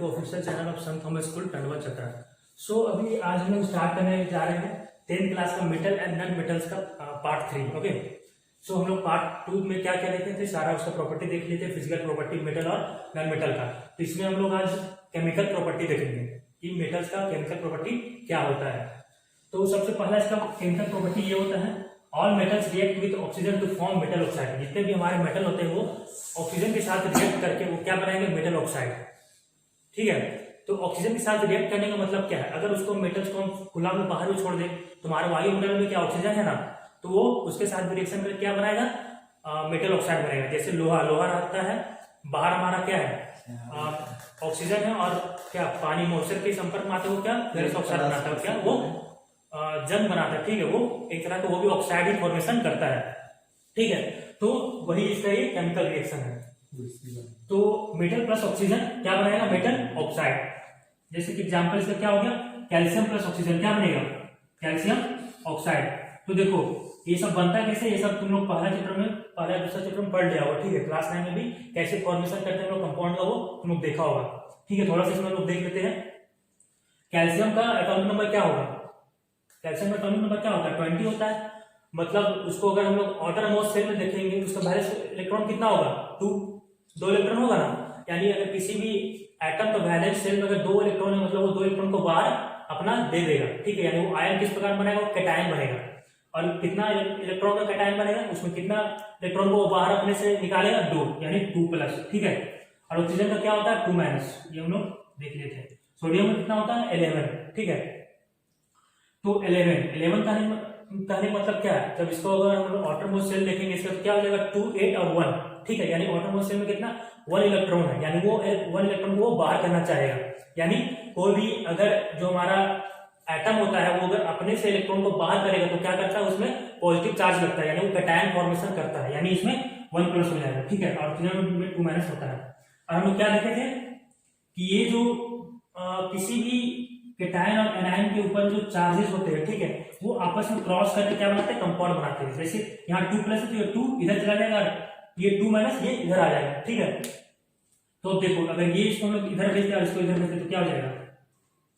To official channel of Sant Thomas school Tandwa Chatra. सो अभी आज हम लोग स्टार्ट करने जा रहे हैं 10th क्लास का मेटल एंड नॉन मेटल्स का पार्ट 3। ओके, सो हम लोग पार्ट 2 में क्या क्या देखे थे, सारा उसका प्रॉपर्टी देख लिए थे, फिजिकल प्रॉपर्टी मेटल और नॉन मेटल का। तो इसमें हम लोग आज केमिकल प्रॉपर्टी देखेंगे कि मेटल्स का केमिकल प्रॉपर्टी क्या होता है। तो सबसे पहला इसका केमिकल प्रॉपर्टी ये होता है, all metals react with oxygen to form metal oxide. जितने भी हमारे मेटल होते हैं वो ऑक्सीजन के साथ रिएक्ट करके वो क्या बनाएंगे, मेटल ऑक्साइड। ठीक है, तो ऑक्सीजन के साथ रिएक्ट करने का मतलब क्या है, अगर उसको मेटल्स को हम खुला में बाहर भी छोड़ दें तो हमारे वायुमंडल में क्या ऑक्सीजन है ना, तो वो उसके साथ रिएक्शन करके क्या बनाएगा, मेटल ऑक्साइड बनेगा। जैसे लोहा रहता है, बाहर हमारा क्या है, ऑक्सीजन है, और क्या पानी मॉइस्चर के संपर्क में आते वो क्या गैस ऑक्साइड बनाता है, क्या वो जंग बनाता है। ठीक है, वो एक तरह का वो भी ऑक्साइड ही फॉर्मेशन करता है। ठीक है, तो वही इसका ये केमिकल रिएक्शन है। तो मेटल प्लस ऑक्सीजन क्या बनाएगा, मेटल ऑक्साइड। जैसे कि एग्जांपल इसका क्या हो गया, कैल्शियम प्लस ऑक्सीजन क्या बनेगा, कैल्शियम ऑक्साइड। तो देखो ये सब बनता है कैसे, ये सब तुम लोग पहला दूसरा चैप्टर में पढ़ लिया होगा। ठीक है, क्लास 9 में भी कैसे फॉर्मेशन करते हैं हम लोग कंपाउंड का, वो तुम लोग देखा होगा। ठीक है, थोड़ा सा इसमें लोग देख लेते हैं। कैल्शियम का एटॉमिक नंबर क्या होगा, कैल्शियम का एटॉमिक नंबर क्या होता है, 20 होता है। मतलब उसको अगर हम लोग आउटर मोस्ट शेल में देखेंगे तो उसका वैलेंस इलेक्ट्रॉन कितना होगा, 2 इलेक्ट्रॉन होगा ना। यानी अगर किसी भी एटम का वैलेंस शेल में अगर 2 इलेक्ट्रॉन है, मतलब वो 2 इलेक्ट्रॉन को बाहर अपना दे देगा। ठीक है, यानी वो आयन किस प्रकार बनेगा, वो कैटायन बनेगा। और कितना इलेक्ट्रॉन का कैटायन बनेगा, उसमें कितना इलेक्ट्रॉन को बाहर अपने से निकालेगा, 2, यानी 2+। ठीक है, और ऑक्सीजन का क्या होता है, 2-, ये हम लोग देख लेते हैं। सोडियम में कितना होता है, 11। ठीक है, तो 11 कहने मतलब क्या है, जब इसको अगर हम लोग आउटर मोस्ट शेल देखेंगे इसका तो क्या हो जाएगा, 2, 8 और 1। ठीक है, यानी आउटर मोस्ट शेल में कितना, 1 इलेक्ट्रॉन है, यानी वो 1 इलेक्ट्रॉन को वो बाहर करना चाहेगा। यानी कोई भी अगर जो हमारा एटम होता है वो अगर अपने से इलेक्ट्रॉन को बाहर करेगा तो क्या करता है, उसमें पॉजिटिव चार्ज लगता है, यानी वो कैटायन फॉर्मेशन करता है, यानी इसमें 1+ हो जाएगा। ठीक है, और ऑक्सीजन में 2- होता है। और हम लोग क्या देखे थे कि ये जो किसी भी कैटायन और एनायन के ऊपर जो चार्जेस होते हैं, ठीक है, वो आपस में क्रॉस करके क्या बनाते हैं, कंपाउंड बनाते हैं। जैसे यहाँ 2+ है तो ये 2 इधर चला जाएगा, ये 2- ये इधर आ जाएगा। ठीक है, तो देखो अगर ये इसको हम लोग इधर भेज दिया और इसको इधर भेज दिया तो क्या हो जाएगा,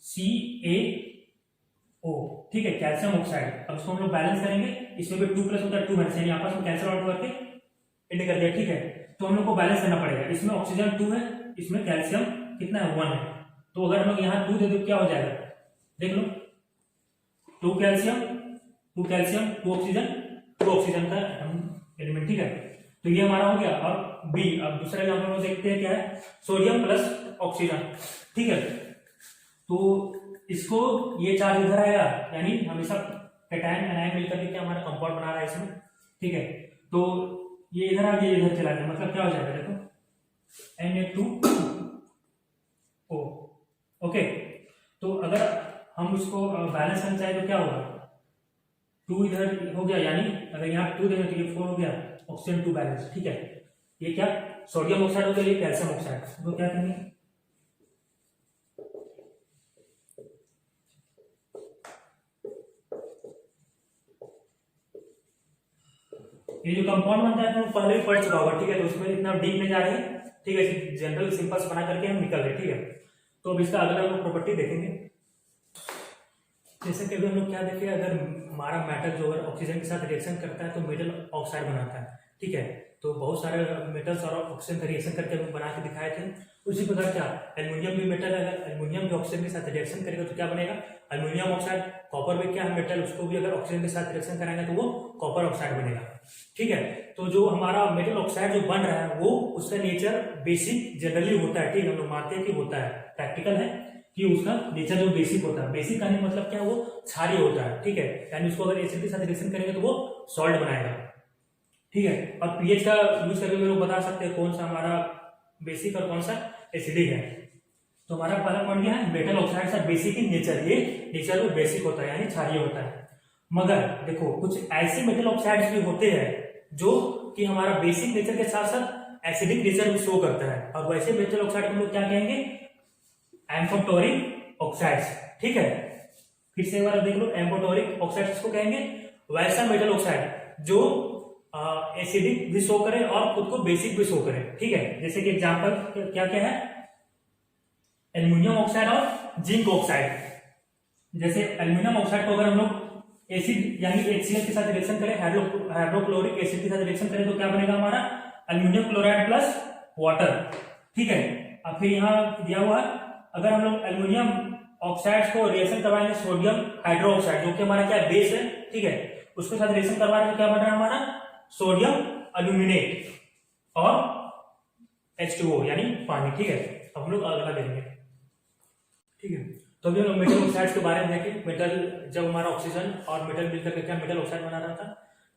CaO। ठीक है, कैल्शियम ऑक्साइड। अब इसको हम लोग बैलेंस करेंगे, इसमें भी 2+ होता है, 2- यानी आपस में कैंसिल आउट करके एंड कर दिया। ठीक है, तो हम लोग को बैलेंस करना पड़ेगा। इसमें ऑक्सीजन 2 है, इसमें कैल्शियम कितना है, 1 है। तो अगर हम लोग यहाँ 2 दे दो क्या हो जाएगा, देख लो, 2 कैल्शियम 2 ऑक्सीजन, 2 ऑक्सीजन का एलिमेंट। ठीक है, तो ये हमारा हो गया। और बी, अब दूसरा हम लोग देखते हैं क्या है, सोडियम प्लस ऑक्सीजन। ठीक है, तो इसको ये चार्ज इधर आएगा, यानी हमेशा कैटायन एनायन मिलकर के क्या हमारा कंपाउंड बना रहा है इसमें। ठीक है, तो ये इधर आ गया, इधर चला गया, मतलब क्या हो जाएगा, देखो Na2O। ओके, तो अगर हम उसको बैलेंस करना चाहे तो क्या होगा, 2 इधर हो गया, यानी अगर यहाँ 2 देंगे तो ये 4 हो गया, ऑक्सीजन 2 बैलेंस। ठीक है, ये क्या सोडियम ऑक्साइड हो गया, ये कैल्शियम ऑक्साइड। तो क्या करेंगे, ये जो कंपाउंड बनता है तो पहले भी पढ़ चुका होगा। ठीक है, तो उसमें इतना डीप में जा रहे हैं। ठीक है, जनरल सिंपल्स बना करके हम निकल रहे। ठीक है, तो अब इसका अगला हम लोग प्रॉपर्टी देखेंगे। जैसे कि अभी हम लोग क्या देखें, अगर हमारा मेटल जो अगर ऑक्सीजन के साथ रिएक्शन करता है तो मेटल ऑक्साइड बनाता है। ठीक है, तो बहुत सारे मेटल्स और ऑक्सीजन का रिएक्शन करके हम बना के दिखाए थे। उसी प्रकार क्या एल्युमिनियम भी मेटल है, अगर एल्युमिनियम भी ऑक्सीजन के साथ रिएक्शन करेगा तो क्या बनेगा, एल्युमिनियम ऑक्साइड। कॉपर भी क्या है मेटल, उसको भी अगर ऑक्सीजन के साथ रिएक्शन कराएंगे तो वो कॉपर ऑक्साइड बनेगा। ठीक है, तो जो हमारा मेटल ऑक्साइड जो बन रहा है वो उसका नेचर बेसिक जनरली होता है। ठीक है, हम लोग मानते हैं कि होता है, प्रैक्टिकल है कि उसका नेचर जो बेसिक होता है। बेसिक का मतलब क्या है, वो क्षारीय होता है। ठीक है, यानी उसको अगर एसिड के साथ रिएक्शन करेंगे तो वो सॉल्ट बनाएगा। ठीक है, और पीएच का यूज करके हम लोग बता सकते हैं कौन सा हमारा बेसिक और कौन सा एसिडिक है। तो हमारा पहला पॉइंट क्या है, मेटल ऑक्साइड का बेसिक इन नेचर, ये नेचर वो बेसिक होता है यानी क्षारीय होता है। मगर देखो कुछ ऐसे मेटल ऑक्साइड्स भी होते हैं जो कि हमारा बेसिक नेचर के साथ साथ एसिडिक नेचर भी शो करता है, और वैसे मेटल ऑक्साइड हम लोग क्या कहेंगे, एम्फोटेरिक ऑक्साइड्स। ठीक है, फिर से एक बार देख लो, एम्फोटेरिक ऑक्साइड्स इसको कहेंगे, वैसा मेटल ऑक्साइड जो एसिडिक भी शो करे और खुद को बेसिक भी शो करे। ठीक है, जैसे कि एग्जांपल क्या क्या है, एल्यूमिनियम ऑक्साइड और जिंक ऑक्साइड। जैसे एल्यूमिनियम ऑक्साइड को अगर हम लोग एसिड यानी HCl के साथ रिएक्शन करें, हाइड्रोक्लोरिक एसिड के साथ रिएक्शन करें, तो क्या बनेगा हमारा एल्यूमिनियम क्लोराइड प्लस वाटर। ठीक है, अब फिर यहाँ दिया हुआ अगर हम लोग एल्यूमिनियम ऑक्साइड्स को रिएक्शन करवाएंगे सोडियम हाइड्रोक्साइड, जो कि हमारा क्या बेस है, ठीक है, उसके साथ रिएक्शन करवाएंगे तो क्या बन रहा है हमारा सोडियम अल्यूमिनेट और H2O यानी पानी। ठीक है, अब हम लोग अगला देखेंगे। ठीक है, तो अभी हम लोग मेटल ऑक्साइड्स के बारे में देखें। मेटल जब हमारा ऑक्सीजन और मेटल मिलकर क्या मेटल ऑक्साइड बना रहा था।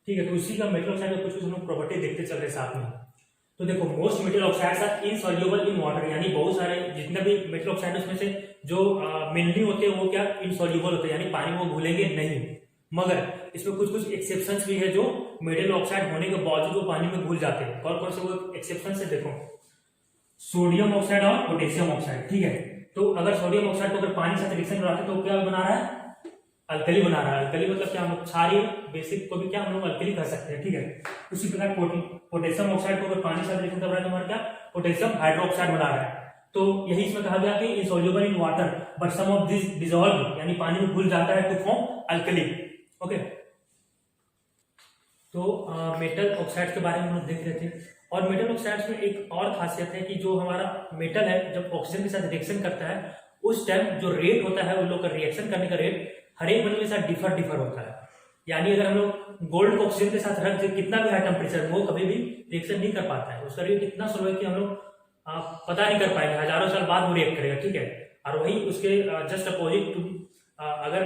ठीक है, तो उसी का मेटल ऑक्साइड का कुछ हम लोग प्रॉपर्टी देखते चल रहे साथ में। तो देखो, most metal oxides are insoluble in water, यानी बहुत सारे जितने भी मेटल ऑक्साइड उसमें से जो मेनली होते हैं वो क्या इनसॉल्युबल होते हैं, यानी पानी में वो घुलेंगे नहीं। मगर इसमें कुछ कुछ एक्सेप्शंस भी है जो मेटल ऑक्साइड होने के बावजूद वो पानी में घुल जाते हैं। कौन कौन से वो एक्सेप्शंस है देखो, सोडियम ऑक्साइड और पोटेशियम ऑक्साइड। ठीक है, तो अगर सोडियम ऑक्साइड को अगर पानी से रिएक्शन कराते तो क्या बना रहा है अल्कली बना रहा है। अल्कली मतलब क्या, हम लोग क्षारीय बेसिक को भी क्या हम लोग अल्कली कर सकते हैं। ठीक है, उसी प्रकार पोटेशियम ऑक्साइड को अगर पानी से रिएक्शन कर रहा है तो हमारा क्या पोटेशियम हाइड्रोक्साइड बना रहा है। तो यही इसमें कहा गया कि insoluble in water but some of this dissolve, यानी पानी में घुल जाता है टू फॉर्म अल्कली। ओके, तो मेटल ऑक्साइड के बारे में हम लोग देख रहे थे। और मेटल ऑक्साइड्स में एक और खासियत है कि जो हमारा मेटल है जब ऑक्सीजन के साथ रिएक्शन करता है उस टाइम जो रेट होता है उन लोग का रिएक्शन करने का रेट हर एक मेटल के साथ डिफर होता है। यानी अगर हम लोग गोल्ड को ऑक्सीजन के साथ रख दे कितना भी हाई टेम्परेचर, वो कभी भी रिएक्शन नहीं कर पाता है। उसका रेट इतना स्लो है कि हम लोग पता नहीं कर पाएंगे, हजारों साल बाद वो रिएक्ट करेगा। ठीक है, और वही उसके जस्ट अपोजिट अगर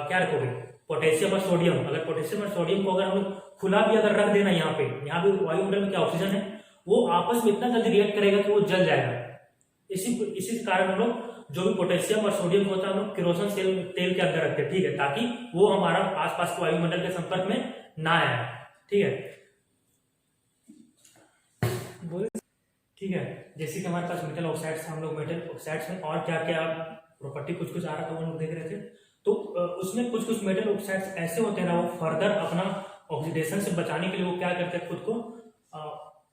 क्या रखोगे पोटेशियम और सोडियम, अगर पोटेशियम और सोडियम को अगर हम लोग खुला भी अगर रख देना, यहाँ भी वायुमंडल में क्या ऑक्सीजन है, वो आपस में इतना जल्दी रिएक्ट करेगा कि वो जल जाएगा। इसी कारण हम लोग जो भी पोटेशियम और सोडियम होता है हम लोग केरोसिन तेल के अंदर रखते हैं। ठीक है, ताकि वो हमारा आसपास के वायुमंडल के संपर्क में ना आए। ठीक है, ठीक है, जैसे कि हमारे पास मेटल ऑक्साइड्स, हम लोग मेटल ऑक्साइड्स में और क्या क्या प्रॉपर्टी कुछ कुछ आ रहा था वो लोग देख रहे थे। तो उसमें कुछ कुछ मेटल ऑक्साइड्स ऐसे होते हैं ना, वो फर्दर अपना ऑक्सीडेशन से बचाने के लिए वो क्या करते हैं, खुद को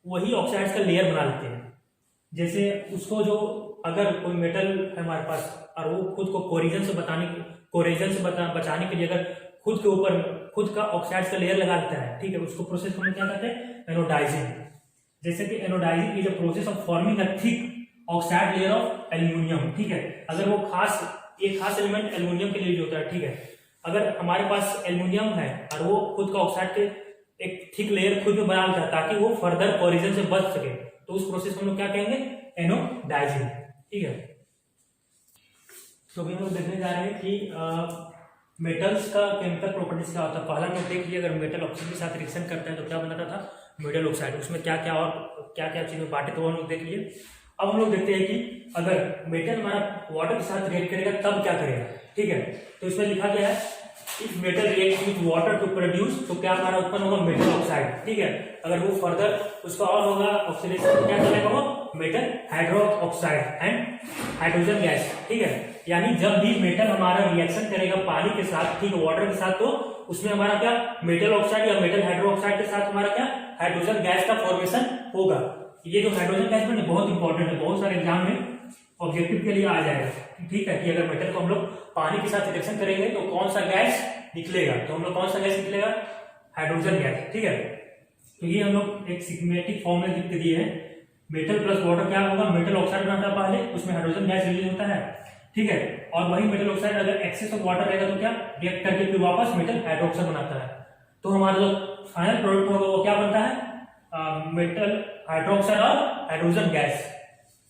वही ऑक्साइड्स का लेयर बना लेते हैं। जैसे उसको जो अगर कोई मेटल है हमारे पास और वो खुद को कोरिजन से बचाने के लिए अगर खुद के ऊपर खुद का ऑक्साइड्स का लेयर लगा लेता है, ठीक है, उसको प्रोसेस को हम क्या कहते हैं एनोडाइजिंग। जैसे कि anodising is a process of forming a thick oxide layer of aluminium. ठीक है, अगर वो एक खास एलिमेंट एल्यूमिनियम के लिए जो होता है। ठीक है, अगर हमारे पास एल्यूमिनियम है और वो खुद का ऑक्साइड के एक थिक लेयर खुद में बना लेता है ताकि वो फर्दर कोरिजन से बच सके, तो उस प्रोसेस को हम लोग क्या कहेंगे एनोडाइजिंग। ठीक है, तो अभी हम लोग देखने जा रहे हैं कि मेटल्स का केमिकल प्रॉपर्टीज क्या होता है। पहला हम लोग देख लिए, अगर मेटल ऑक्सीजन के साथ रिएक्शन करता है तो क्या बनाता था मेटल ऑक्साइड, उसमें क्या क्या और क्या क्या चीजें बांटे तो हम लोग देख लिए। अब हम लोग देखते हैं कि अगर मेटल हमारा वाटर के साथ रिएक्ट करेगा तब क्या करेगा। ठीक है, तो इसमें लिखा गया है if metal react with water to produce, तो क्या हमारा उत्पन्न होगा मेटल ऑक्साइड। ठीक है, अगर वो फर्दर उसका और होगा ऑक्सीडेशन तो क्या चलेगा वो metal hydroxide and hydrogen gas. ठीक है, यानी जब भी मेटल हमारा रिएक्शन करेगा पानी के साथ, ठीक है, वाटर के साथ, तो उसमें हमारा क्या मेटल ऑक्साइड या मेटल हाइड्रोक्साइड के साथ हमारा क्या हाइड्रोजन गैस का फॉर्मेशन होगा। ये जो हाइड्रोजन गैस में बहुत इंपॉर्टेंट है, बहुत सारे एग्जाम में ऑब्जेक्टिव के लिए आ जाएगा। ठीक है, कि अगर मेटल को हम लोग पानी के साथ रिएक्शन करेंगे तो कौन सा गैस निकलेगा, तो हम लोग कौन सा गैस निकलेगा हाइड्रोजन गैस। ठीक है, तो ये हम लोग एक सिग्मेटिक फॉर्म में लिख के दिए हैं। मेटल प्लस वाटर क्या होगा, मेटल ऑक्साइड बनाता है पहले, उसमें हाइड्रोजन गैस रिलीज होता है। ठीक है, और वही मेटल ऑक्साइड अगर एक्सेस ऑफ वाटर रहेगा तो क्या रिएक्ट करके फिर वापस मेटल हाइड्रोक्साइड बनाता है। तो हमारा जो फाइनल प्रोडक्ट होगा वो क्या बनता है मेटल हाइड्रोक्साइड और हाइड्रोजन गैस।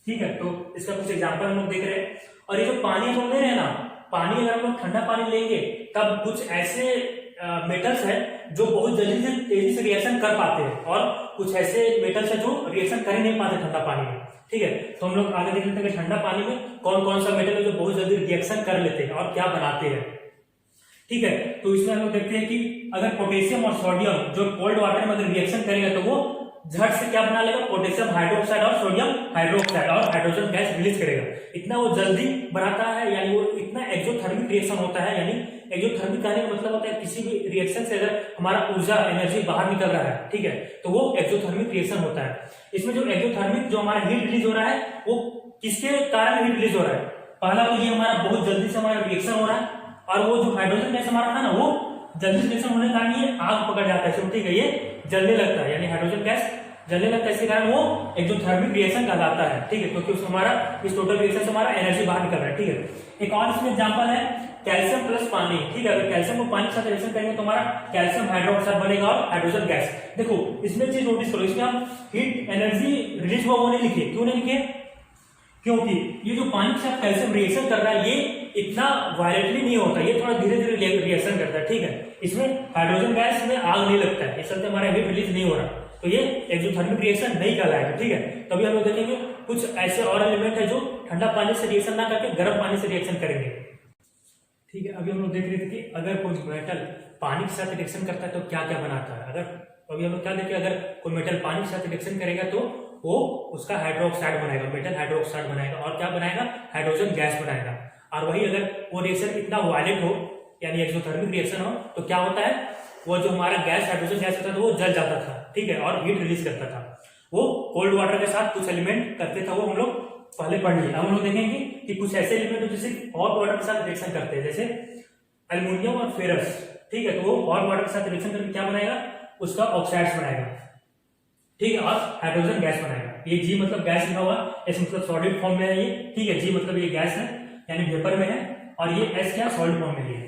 ठीक है, तो इसका कुछ एग्जांपल हम लोग देख रहे हैं। और ये जो पानी हम लोग ले रहे हैं ना, पानी अगर हम लोग ठंडा पानी लेंगे तब कुछ ऐसे मेटल्स है जो बहुत जल्दी से तेजी से रिएक्शन कर पाते हैं और कुछ ऐसे मेटल्स है जो रिएक्शन कर ही नहीं पाते ठंडा पानी में। ठीक है, तो हम लोग आगे देख लेते हैं कि ठंडा पानी में कौन कौन सा मेटल है जो बहुत जल्दी रिएक्शन कर लेते हैं और क्या बनाते हैं। ठीक है, तो इसमें हम लोग देखते हैं कि अगर पोटेशियम और सोडियम जो कोल्ड वाटर में अगर रिएक्शन करेगा तो वो झट से क्या बना लेगा पोटेशियम हाइड्रोक्साइड और सोडियम हाइड्रोक्साइड और हाइड्रोजन गैस रिलीज करेगा। इतना वो जल्दी बनाता है, यानी वो इतना एक्सोथर्मिक रिएक्शन होता है। यानी एक्सोथर्मिक कहने का मतलब होता है किसी भी रिएक्शन से अगर हमारा ऊर्जा एनर्जी बाहर निकल रहा है, ठीक है, तो वो एक्सोथर्मिक रिएक्शन होता है। इसमें जो एक्सोथर्मिक जो हमारा हीट रिलीज हो रहा है वो किसके कारण हीट रिलीज हो रहा है, पहला तो ये हमारा बहुत जल्दी से हमारा रिएक्शन हो रहा है, और वो जो हाइड्रोजन गैस हमारा था ना, वो जल्दी से रिएक्शन होने के कारण ये आग पकड़ जाता है, ठीक है, ये जलने लगता है, यानी हाइड्रोजन गैस जलने लगता है, इसके कारण वो एक्सोथर्मिक रिएक्शन कहलाता है, ठीक है, क्योंकि उसमें हमारा इस टोटल रिएक्शन से हमारा एनर्जी बाहर निकल रहा है, ठीक है। एक और इसमें एग्जांपल है कैल्शियम प्लस पानी, ठीक है, अगर कैल्शियम को पानी के साथ रिएक्शन करेंगे तो हमारा कैल्शियम हाइड्रोक्साइड बनेगा और हाइड्रोजन गैस। देखो इसमें चीज नोटिस करो, इसमें हम हीट एनर्जी रिलीज हुआ वो नहीं लिखे, क्यों नहीं लिखे, क्योंकि ये जो पानी के साथ कैल्शियम रिएक्शन कर रहा है ये इतना वायलेंटली नहीं होता, ये थोड़ा धीरे धीरे रिएक्शन करता है, ठीक है, इसमें हाइड्रोजन गैस में आग नहीं लगता है, इस चलते हमारा हीट रिलीज नहीं हो रहा, तो ये एक्सोथर्मिक रिएक्शन नहीं कहलाएगा, ठीक है। तभी हम लोग देखेंगे कुछ ऐसे और एलिमेंट है जो ठंडा पानी से रिएक्शन ना करके गर्म पानी से रिएक्शन करेंगे, ठीक है। अभी हम लोग देख रहे थे कि अगर कोई मेटल पानी के साथ रिएक्शन करता है तो क्या क्या बनाता है। अभी हम लोग क्या देखें, अगर कोई मेटल पानी के साथ रिएक्शन करेगा तो वो उसका हाइड्रोक्साइड बनाएगा, मेटल हाइड्रोक्साइड बनाएगा, और क्या बनाएगा, हाइड्रोजन गैस बनाएगा। और वही अगर वो रिएक्शन इतना वायलेंट हो यानी एक्सोथर्मिक रिएक्शन हो तो क्या होता है, वो जो हमारा गैस हाइड्रोजन गैस होता था वो जल जाता था, ठीक है, और हीट रिलीज करता था। वो कोल्ड वाटर के साथ कुछ एलिमेंट करते थे, वो हम लोग पहले पढ़ लिए। अब हम लोग देखेंगे कि कुछ ऐसे एलिमेंट जैसे हॉट वाटर के साथ रिएक्शन करते हैं, जैसे एल्युमिनियम और फेरस, ठीक है, तो वो हॉट वाटर के साथ रिएक्शन करके क्या बनाएगा, उसका ऑक्साइड्स बनाएगा, ठीक है, और हाइड्रोजन गैस बनाएगा। ये जी मतलब गैस लिखा हुआ, एस मतलब सॉलिड फॉर्म में है ये, ठीक है, जी मतलब ये गैस है यानी वेपर में है, और ये एस क्या सॉलिड फॉर्म में है,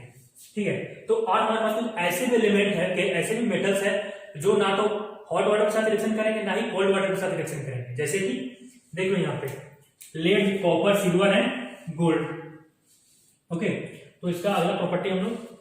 ठीक है। तो और हमारे पास कुछ ऐसे भी एलिमेंट है कि ऐसे भी मेटल्स है जो ना तो हॉट वाटर के साथ रिएक्शन करेंगे ना ही कोल्ड वाटर के साथ रिएक्शन करेंगे, जैसे कि देख लो यहाँ पे lead, copper, silver and gold, okay. तो इसका अगला प्रॉपर्टी हम लोग